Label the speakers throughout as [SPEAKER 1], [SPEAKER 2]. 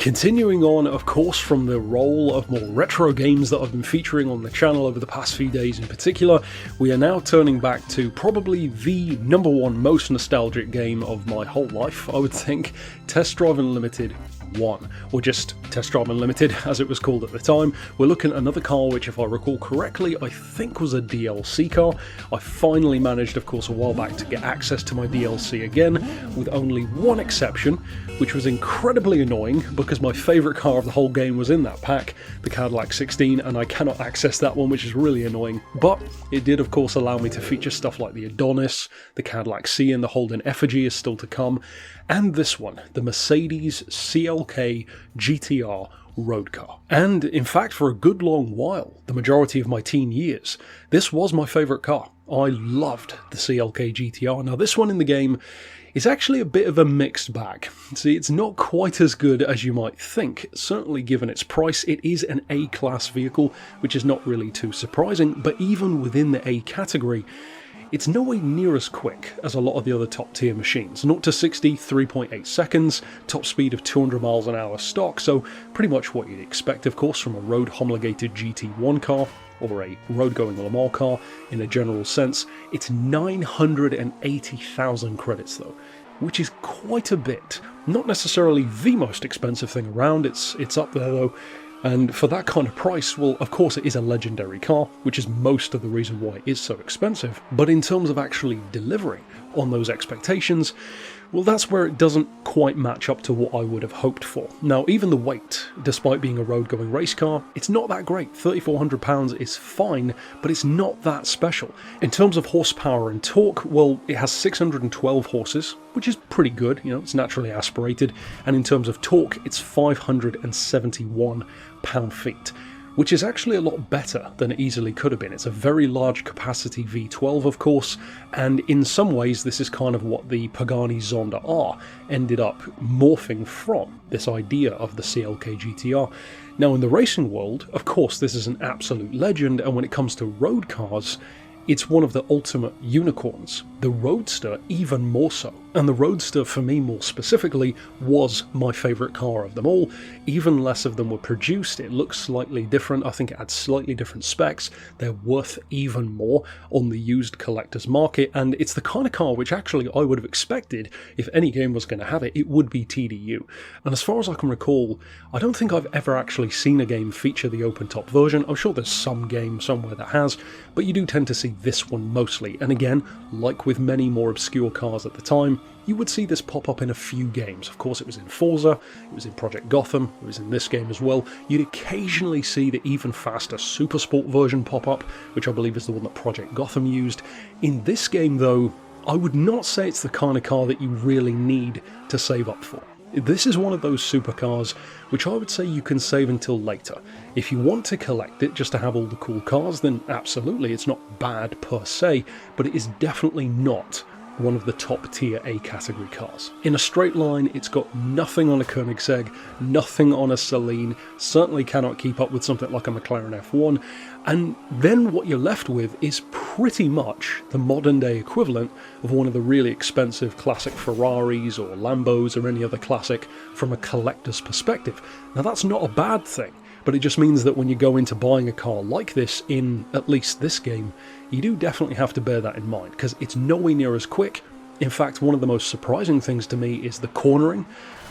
[SPEAKER 1] Continuing on, of course, from the role of more retro games that I've been featuring on the channel over the past few days in particular, we are now turning back to probably the #1 most nostalgic game of my whole life, I would think, Test Drive Unlimited 1, or just Test Drive Unlimited as it was called at the time. We're looking at another car which, if I recall correctly, I think was a DLC car. I finally managed, of course, a while back to get access to my DLC again, with only one exception, which was incredibly annoying because my favourite car of the whole game was in that pack, the Cadillac 16, and I cannot access that one, which is really annoying. But it did, of course, allow me to feature stuff like the Adonis, the Cadillac C, and the Holden Effigy is still to come, and this one, the Mercedes CLK GTR road car. And in fact, for a good long while, the majority of my teen years, this was my favourite car. I loved the CLK GTR. Now this one in the game is actually a bit of a mixed bag. See, it's not quite as good as you might think. Certainly given its price, it is an A-class vehicle, which is not really too surprising, but even within the A category, it's nowhere near as quick as a lot of the other top tier machines. 0 to 60, 3.8 seconds, top speed of 200 miles an hour stock, so pretty much what you'd expect, of course, from a road homologated GT1 car, or a road-going Le Mans car in a general sense. It's 980,000 credits though, which is quite a bit. Not necessarily the most expensive thing around, it's up there though. And for that kind of price, well, of course it is a legendary car, which is most of the reason why it is so expensive. But in terms of actually delivering on those expectations, well, that's where it doesn't quite match up to what I would have hoped for. Now, even the weight, despite being a road-going race car, it's not that great. 3,400 pounds is fine, but it's not that special. In terms of horsepower and torque, well, it has 612 horses, which is pretty good, you know, it's naturally aspirated. And in terms of torque, it's 571 pound-feet, which is actually a lot better than it easily could have been. It's a very large capacity V12, of course, and in some ways this is kind of what the Pagani Zonda R ended up morphing from, this idea of the CLK GTR. Now in the racing world, of course, this is an absolute legend, and when it comes to road cars, it's one of the ultimate unicorns. The Roadster even more so. And the Roadster, for me more specifically, was my favourite car of them all. Even less of them were produced. It looks slightly different. I think it had slightly different specs. They're worth even more on the used collector's market. And it's the kind of car which actually I would have expected, if any game was going to have it, it would be TDU. And as far as I can recall, I don't think I've ever actually seen a game feature the open-top version. I'm sure there's some game somewhere that has, but you do tend to see this one mostly. And again, like with many more obscure cars at the time, you would see this pop up in a few games. Of course, it was in Forza, it was in Project Gotham, it was in this game as well. You'd occasionally see the even faster Supersport version pop up, which I believe is the one that Project Gotham used. In this game though, I would not say it's the kind of car that you really need to save up for. This is one of those supercars which I would say you can save until later. If you want to collect it just to have all the cool cars, then absolutely, it's not bad per se, but it is definitely not one of the top tier A category cars. In a straight line, it's got nothing on a Koenigsegg, nothing on a Saleen, certainly cannot keep up with something like a McLaren F1, and then what you're left with is pretty much the modern day equivalent of one of the really expensive classic Ferraris or Lambos or any other classic from a collector's perspective. Now that's not a bad thing, but it just means that when you go into buying a car like this in at least this game, you do definitely have to bear that in mind, because it's nowhere near as quick. In fact, one of the most surprising things to me is the cornering,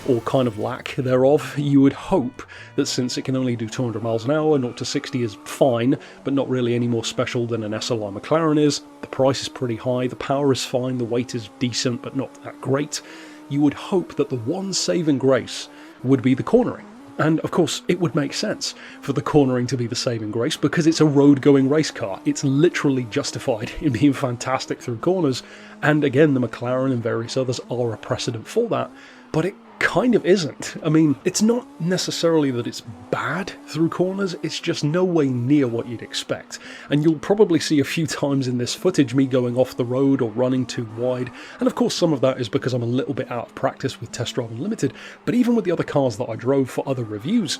[SPEAKER 1] or kind of lack thereof. You would hope that since it can only do 200 miles an hour, 0 to 60 is fine, but not really any more special than an SLI McLaren is. The price is pretty high, the power is fine, the weight is decent, but not that great. You would hope that the one saving grace would be the cornering. And of course, it would make sense for the cornering to be the saving grace because it's a road-going race car. It's literally justified in being fantastic through corners. And again, the McLaren and various others are a precedent for that, but it kind of isn't. I mean, it's not necessarily that it's bad through corners, it's just no way near what you'd expect. And you'll probably see a few times in this footage me going off the road or running too wide, and of course some of that is because I'm a little bit out of practice with Test Drive Unlimited, but even with the other cars that I drove for other reviews,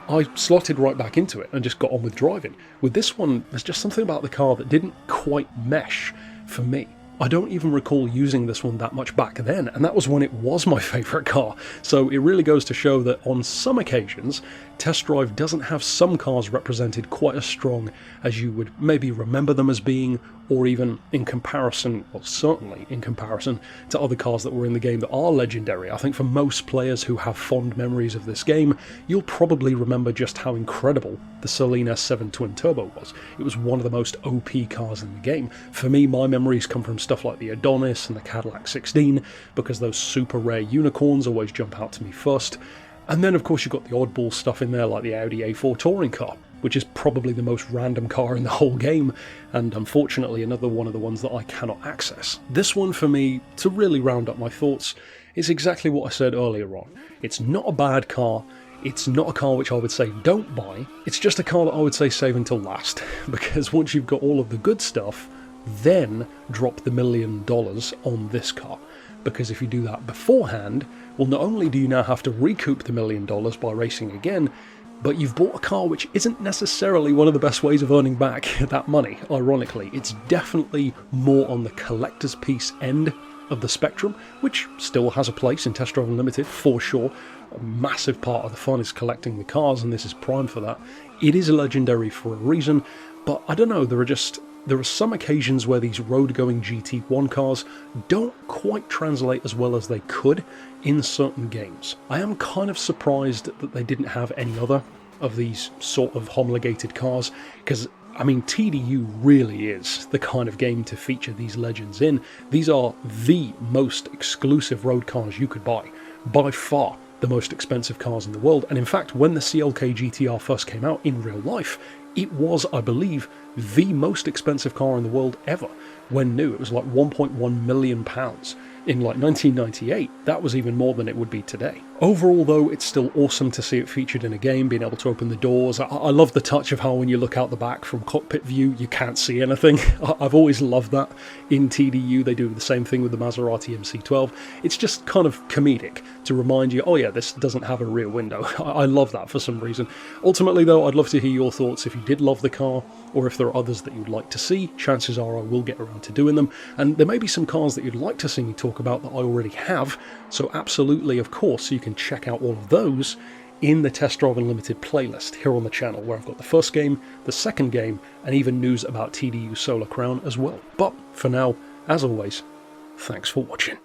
[SPEAKER 1] I slotted right back into it and just got on with driving. With this one, there's just something about the car that didn't quite mesh for me. I don't even recall using this one that much back then, and that was when it was my favourite car. So it really goes to show that on some occasions, Test Drive doesn't have some cars represented quite as strong as you would maybe remember them as being, or even in comparison, well certainly in comparison to other cars that were in the game that are legendary. I think for most players who have fond memories of this game, you'll probably remember just how incredible the Saleen S7 Twin Turbo was. It was one of the most OP cars in the game. For me, my memories come from stuff like the Adonis and the Cadillac 16, because those super rare unicorns always jump out to me first. And then of course you've got the oddball stuff in there like the Audi A4 touring car, which is probably the most random car in the whole game, and unfortunately another one of the ones that I cannot access. This one for me, to really round up my thoughts, is exactly what I said earlier on. It's not a bad car, it's not a car which I would say don't buy, it's just a car that I would say save until last, because once you've got all of the good stuff, then drop the $1 million on this car. Because if you do that beforehand, well, not only do you now have to recoup the $1 million by racing again, but you've bought a car which isn't necessarily one of the best ways of earning back that money, ironically. It's definitely more on the collector's piece end of the spectrum, which still has a place in Test Drive Unlimited, for sure. A massive part of the fun is collecting the cars, and this is prime for that. It is a legendary for a reason, but I don't know, there are some occasions where these road-going GT1 cars don't quite translate as well as they could in certain games. I am kind of surprised that they didn't have any other of these sort of homologated cars, because I mean, TDU really is the kind of game to feature these legends in. These are the most exclusive road cars you could buy, by far the most expensive cars in the world. And in fact, when the CLK GTR first came out in real life, it was, I believe, the most expensive car in the world ever. When new, it was like £1.1 million. In like 1998, that was even more than it would be today. Overall though, it's still awesome to see it featured in a game, being able to open the doors. I love the touch of how when you look out the back from cockpit view, you can't see anything. I've always loved that. In TDU, they do the same thing with the Maserati MC12. It's just kind of comedic to remind you, oh yeah, this doesn't have a rear window. I love that for some reason. Ultimately though, I'd love to hear your thoughts if you did love the car, or if there are others that you'd like to see. Chances are I will get around to doing them, and there may be some cars that you'd like to see me talk about that I already have, so absolutely, of course, you can check out all of those in the Test Drive Unlimited playlist here on the channel, where I've got the first game, the second game, and even news about TDU Solar Crown as well. But for now, as always, thanks for watching.